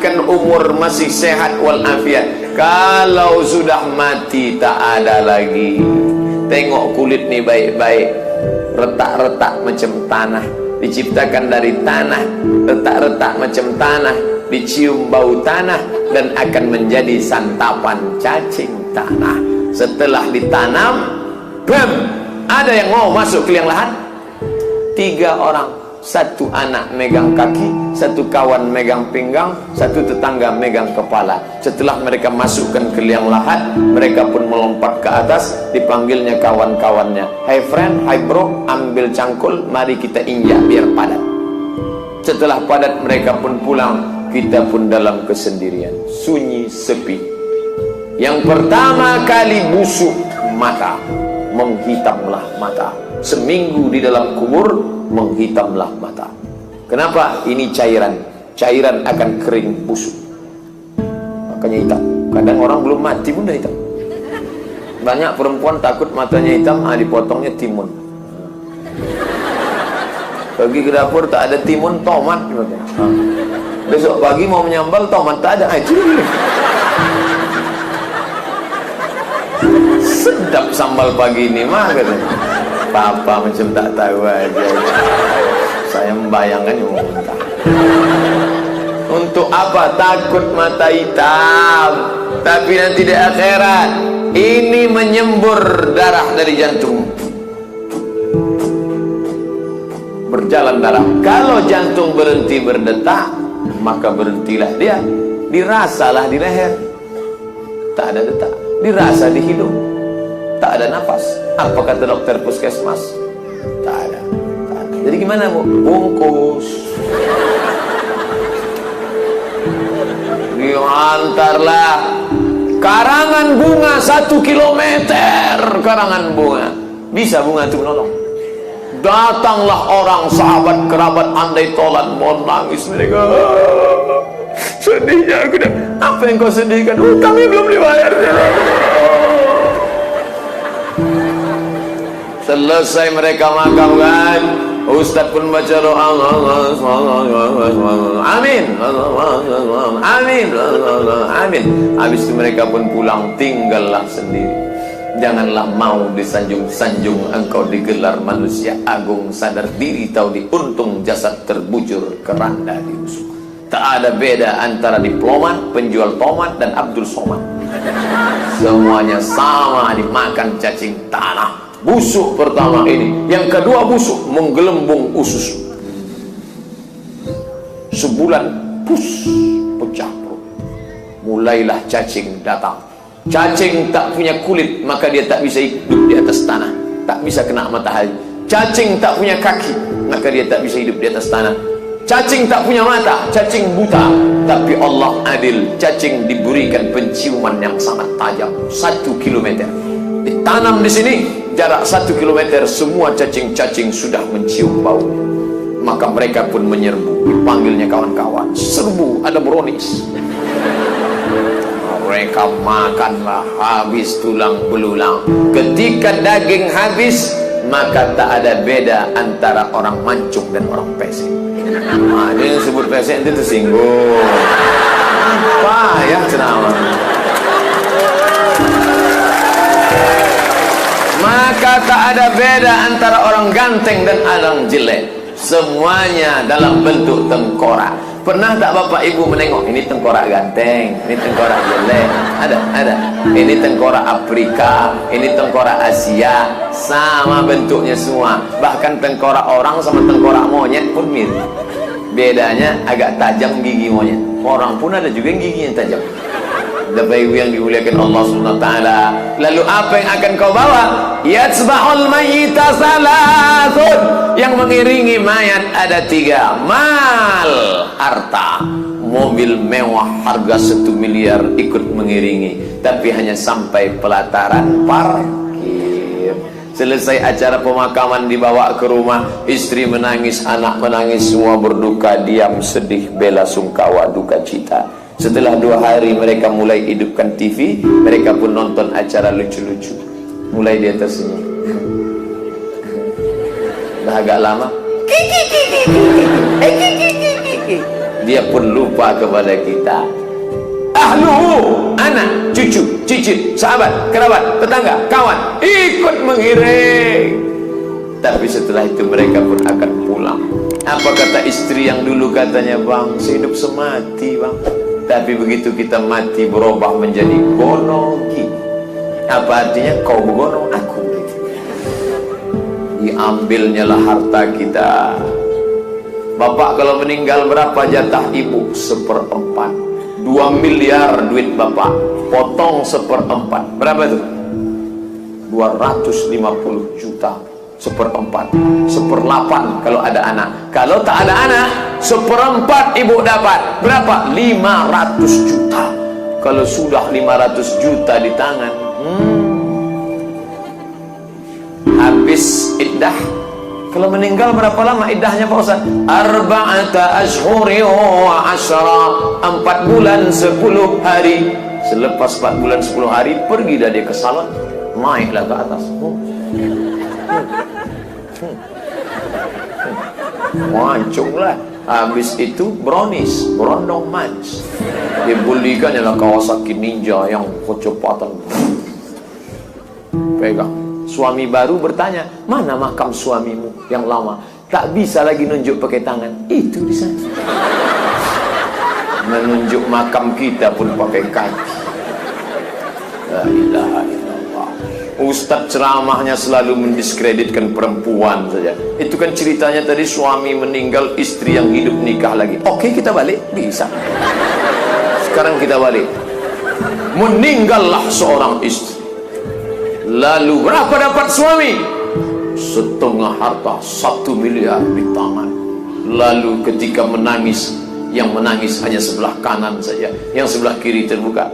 panjangkan umur, masih sehat walafiat. Kalau sudah mati tak ada lagi. Tengok kulit nih baik-baik, retak-retak macam tanah, diciptakan dari tanah, retak-retak macam tanah, dicium bau tanah, dan akan menjadi santapan cacing tanah. Setelah ditanam, bam, ada yang mau masuk ke liang lahat. 3 orang, 1 anak megang kaki, 1 kawan megang pinggang, 1 tetangga megang kepala. Setelah mereka masukkan ke liang lahat, mereka pun melompat ke atas. Dipanggilnya kawan-kawannya, "Hai friend, hai bro, ambil cangkul, mari kita injak biar padat." Setelah padat mereka pun pulang. Kita pun dalam kesendirian, sunyi, sepi. Yang pertama kali busuk mata, menghitamlah mata. Seminggu di dalam kubur, menghitamlah mata. Kenapa? Ini cairan. Cairan akan kering busuk, makanya hitam. Kadang orang belum mati pun dah hitam. Banyak perempuan takut matanya hitam, dipotongnya timun. Pergi ke dapur tak ada timun, tomat. Besok pagi mau menyambal, tomat tak ada. Sedap sambal pagi ini mah katanya. Papa macam tak tahu aja. Saya membayangkan mau muntah. Untuk apa takut mata hitam? Tapi nanti di akhirat ini menyembur darah dari jantung, berjalan darah. Kalau jantung berhenti berdetak, maka berhentilah dia. Dirasalah di leher, tak ada detak. Dirasa di hidung, tak ada nafas. Apa kata dokter puskesmas? Tak ada, tak ada. Jadi gimana bu? Bungkus. Diantarlah karangan bunga 1 kilometer. Karangan bunga, bisa bunga itu menolong. Datanglah orang, sahabat kerabat andai tolan, mau nangis mereka. Sedihnya aku dah. Apa yang kau sedihkan? Hutangnya belum dibayar. Selesai mereka makamkan, Ustaz pun baca doa, amin, amin, amin. Habis itu mereka pun pulang, tinggallah sendiri. Janganlah mau disanjung-sanjung, engkau digelar manusia agung. Sadar diri tahu diuntung, jasad terbujur keranda diusung. Tak ada beda antara diplomat, penjual tomat, dan Abdul Somad. Semuanya sama, dimakan cacing tanah. Busuk pertama ini. Yang kedua busuk, menggelembung usus. Sebulan pus, pecah perut. Mulailah cacing datang. Cacing tak punya kulit, maka dia tak bisa hidup di atas tanah, tak bisa kena matahari. Cacing tak punya kaki, maka dia tak bisa hidup di atas tanah. Cacing tak punya mata, cacing buta. Tapi Allah adil, cacing diberikan penciuman yang sangat tajam, 1 kilometer. Ditanam di sini, jarak 1 kilometer, semua cacing-cacing sudah mencium bau. Maka mereka pun menyerbu. Dipanggilnya kawan-kawan, serbu, ada brownies. Mereka makanlah habis tulang belulang. Ketika daging habis, maka tak ada beda antara orang mancung dan orang pesek. Dia yang sebut pesek itu tersinggung. Apa ya ceramah? Maka tak ada beda antara orang ganteng dan orang jelek. Semuanya dalam bentuk tengkorak. Pernah tak bapak ibu menengok, ini tengkorak ganteng, ini tengkorak jelek? Ada. Ini tengkorak Afrika, ini tengkorak Asia, sama bentuknya semua. Bahkan tengkorak orang sama tengkorak monyet pun mirip. Bedanya agak tajam gigi monyet. Orang pun ada juga yang giginya tajam. Bapak ibu yang dimuliakan Allah Subhanahu wa taala. Lalu apa yang akan kau bawa? Yatsba'ul mayyita salasun. Yang mengiringi mayat ada 3. Mal, harta. Mobil mewah harga 1 miliar ikut mengiringi, tapi hanya sampai pelataran parkir. Selesai acara pemakaman, dibawa ke rumah, istri menangis, anak menangis, semua berduka, diam, sedih, bela sungkawa, duka cita. Setelah 2 hari mereka mulai hidupkan TV, mereka pun nonton acara lucu-lucu. Mulai dia tersenyum. Dah agak lama, dia pun lupa kepada kita. Ahluhu, anak, cucu, cicit, sahabat, kerabat, tetangga, kawan ikut mengiring. Tapi setelah itu mereka pun akan pulang. Apa kata istri yang dulu katanya, bang, sehidup semati bang, tapi begitu kita mati berubah menjadi gonogi. Apa artinya? Kau gonong aku. Diambilnya lah harta kita. Bapak kalau meninggal berapa jatah ibu? 1/4. 2 miliar duit bapak, potong 1/4. Berapa itu? 250 juta. 1/4, 1/8 kalau ada anak. Kalau tak ada anak, 1/4 ibu dapat. Berapa? 500 juta. Kalau sudah 500 juta di tangan, habis iddah. Kalau meninggal berapa lama iddahnya Pak Ustaz? 4 ashhuri wa 10, 4 bulan 10 hari. Selepas 4 bulan 10 hari pergi dah dia ke salon, naiklah ke atas. Mancunglah. Habis itu brownies, berondong mans. Dibelikan adalah Kawasaki Ninja yang kecepatan. Pegang. Suami baru bertanya, mana makam suamimu yang lama? Tak bisa lagi nunjuk pakai tangan. Itu di sana. Menunjuk makam kita pun pakai kaki. La ilaha illallah. Ustaz ceramahnya selalu mendiskreditkan perempuan saja. Itu kan ceritanya tadi, suami meninggal, istri yang hidup nikah lagi. Oke, kita balik, bisa. Sekarang kita balik. Meninggallah seorang istri. Lalu berapa dapat suami? Setengah harta, 1 miliar di tangan. Lalu ketika menangis, yang menangis hanya sebelah kanan saja, yang sebelah kiri terbuka.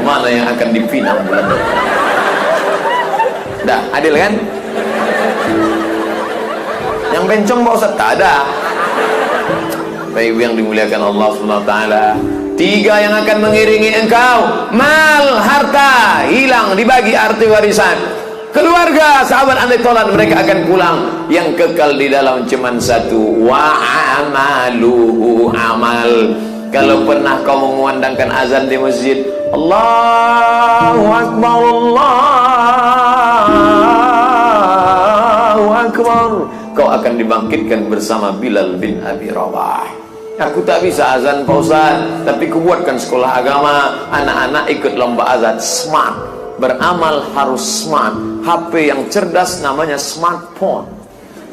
Mana yang akan dipinang bulan depan? Dah, adil kan? Yang bencong Pak Ustaz? Tak ada. Baik yang dimuliakan Allah SWT, 3 yang akan mengiringi engkau: mal, harta, hilang, dibagi arti warisan. Keluarga, sahabat andai tolan, mereka akan pulang. Yang kekal di dalam cuman 1, wa amaluhu, amal. Kalau pernah kau mengumandangkan azan di masjid, Allahu Akbar, Allahu Akbar, kau akan dibangkitkan bersama Bilal bin Abi Rabah. Aku tak bisa azan Pak Ustaz, tapi kubuatkan sekolah agama, anak-anak ikut lomba azan. Smart, beramal harus smart. HP yang cerdas namanya smartphone.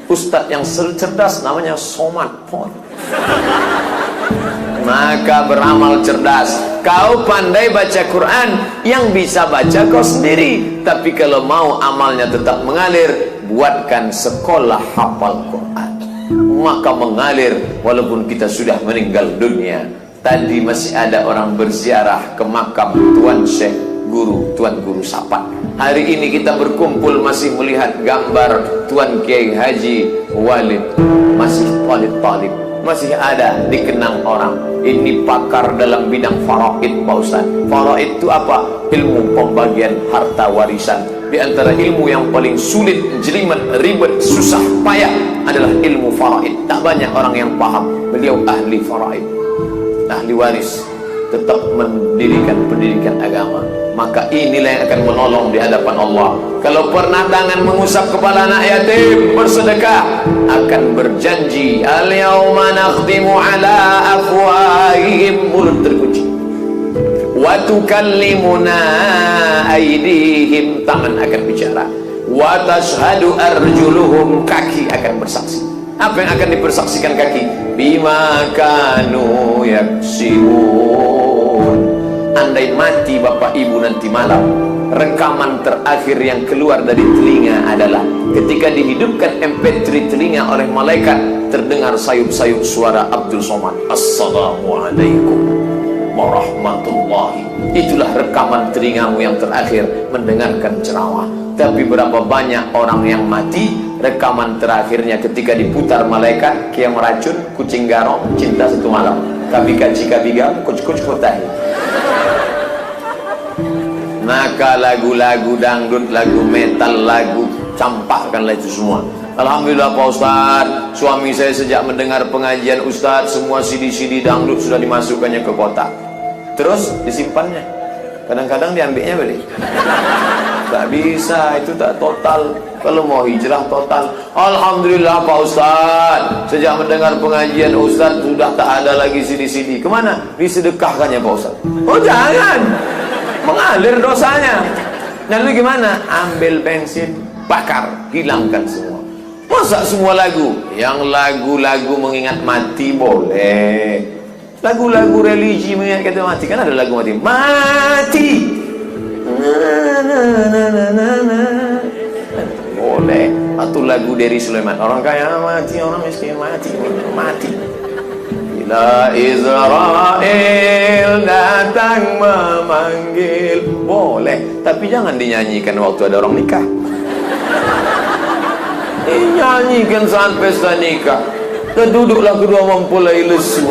Ustadz yang cerdas namanya smartphone. Maka beramal cerdas. Kau pandai baca Quran, yang bisa baca kau sendiri. Tapi kalau mau amalnya tetap mengalir, buatkan sekolah hafal Quran. Maka mengalir walaupun kita sudah meninggal dunia. Tadi masih ada orang berziarah ke makam Tuan Syekh Guru, Tuan Guru Sapat. Hari ini kita berkumpul masih melihat gambar Tuan Kiai Haji Walid. Masih talib-talib, masih ada dikenang orang. Ini pakar dalam bidang faraid Pak Ustaz. Faraid itu apa? Ilmu pembagian harta warisan. Di antara ilmu yang paling sulit, jelimet, ribet, susah, payah adalah ilmu faraid. Tak banyak orang yang paham. Beliau ahli faraid, ahli waris, tetap mendirikan pendidikan agama. Maka inilah yang akan menolong di hadapan Allah. Kalau pernah tangan mengusap kepala anak yatim, bersedekah, akan berjanji, al-yawma nakhtimu ala afwahihim, mulut terkunci, wa tukallimuna aydihim, tangan akan bicara, wa tashhadu arjuluhum, kaki akan bersaksi. Apa yang akan dipersaksikan kaki? Bima kanu yaksibun. Andai mati bapak ibu nanti malam, rekaman terakhir yang keluar dari telinga adalah ketika dihidupkan MP3 telinga oleh malaikat, terdengar sayup-sayup suara Abdul Somad, Assalamualaikum warahmatullahi. Itulah rekaman telingamu yang terakhir mendengarkan ceramah. Tapi berapa banyak orang yang mati, rekaman terakhirnya ketika diputar malaikat, kia meracun, kucing garong, cinta satu malam, kabika cika biga, kuc-kuc kotahi. Maka lagu-lagu dangdut, lagu metal, lagu campakkanlah itu semua. Alhamdulillah Pak Ustaz, suami saya sejak mendengar pengajian Ustaz, semua CD-CD dangdut sudah dimasukkannya ke kotak. Terus disimpannya. Kadang-kadang diambilnya balik. Tak bisa, itu tak total. Kalau mau hijrah total. Alhamdulillah Pak Ustaz, sejak mendengar pengajian Ustaz sudah tak ada lagi CD-CD. Kemana? Disedekahkannya Pak Ustaz. Oh jangan, mengalir dosanya. Lalu gimana? Ambil bensin, bakar, hilangkan semua. Masa semua lagu? Yang lagu-lagu mengingat mati boleh. Lagu-lagu religi mengingat mati, kan ada lagu mati. Mati. Boleh. Atau lagu dari Sulaiman, orang kaya mati, orang miskin mati, mati. Bila Israel datang memanggil, boleh, tapi jangan dinyanyikan waktu ada orang nikah. Dinyanyikan saat pesta nikah. Duduklah kedua mempelai lesu.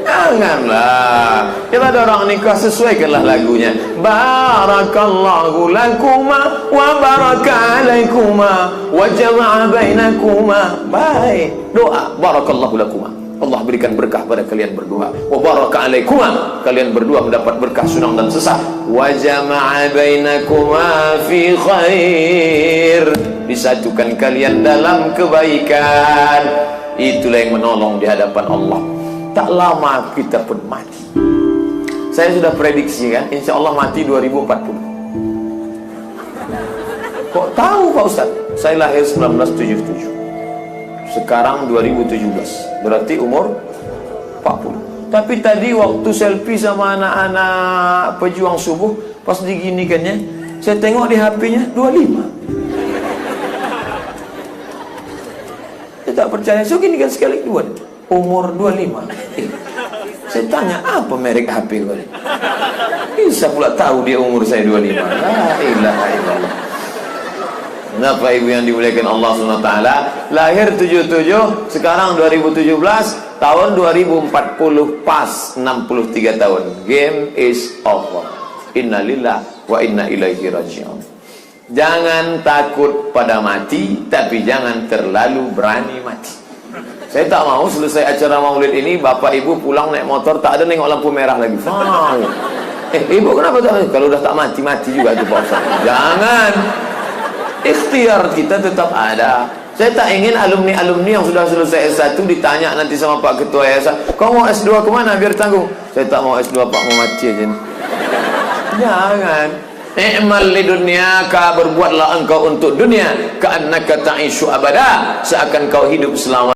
Janganlah. Kalau ada orang nikah, sesuaikanlah lagunya. Barakallahu lakuma wa baraka alaikuma wa jama'a bainakuma. Baik. Doa. Barakallahu lakuma. Allah berikan berkah pada kalian berdua. Wa baraka alaikuma. Kalian berdua mendapat berkah sunang dan sesah. Wa jama'a bainakuma fi khair. Disatukan kalian dalam kebaikan. Itulah yang menolong di hadapan Allah. Tak lama kita pun mati. Saya sudah prediksi kan, insya Allah mati 2040. Kok tahu Pak Ustaz? Saya lahir 1977. Sekarang 2017. Berarti umur 40. Tapi tadi waktu selfie sama anak-anak pejuang subuh, pas diginikannya, saya tengok di HP-nya 25. Saya tak percaya. So gini kan sekali dua. Umur 25. Saya tanya, apa merek HP gue? Bisa pula tahu dia umur saya 25. La ilaha illallah. Kenapa ibu yang dimuliakan Allah SWT? Lahir 77, sekarang 2017, tahun 2040 pas 63 tahun. Game is over. Innalillah wa inna ilaihi raji'un. Jangan takut pada mati, tapi jangan terlalu berani mati. Saya tak mau selesai acara maulid ini bapak ibu pulang naik motor tak ada nengok lampu merah lagi. Ibu kenapa tak? Kalau udah tak mati juga itu Pak Ustaz. Jangan. Ikhtiar kita tetap ada. Saya tak ingin alumni-alumni yang sudah selesai S1 ditanya nanti sama Pak Ketua Yayasan, kau mau S2 kemana biar tanggung? Saya tak mau S2 Pak, mau mati aja nih. Jangan. I'mal li dunyaka, berbuatlah engkau untuk dunia ka'annaka ta'ishu abada, seakan kau hidup selama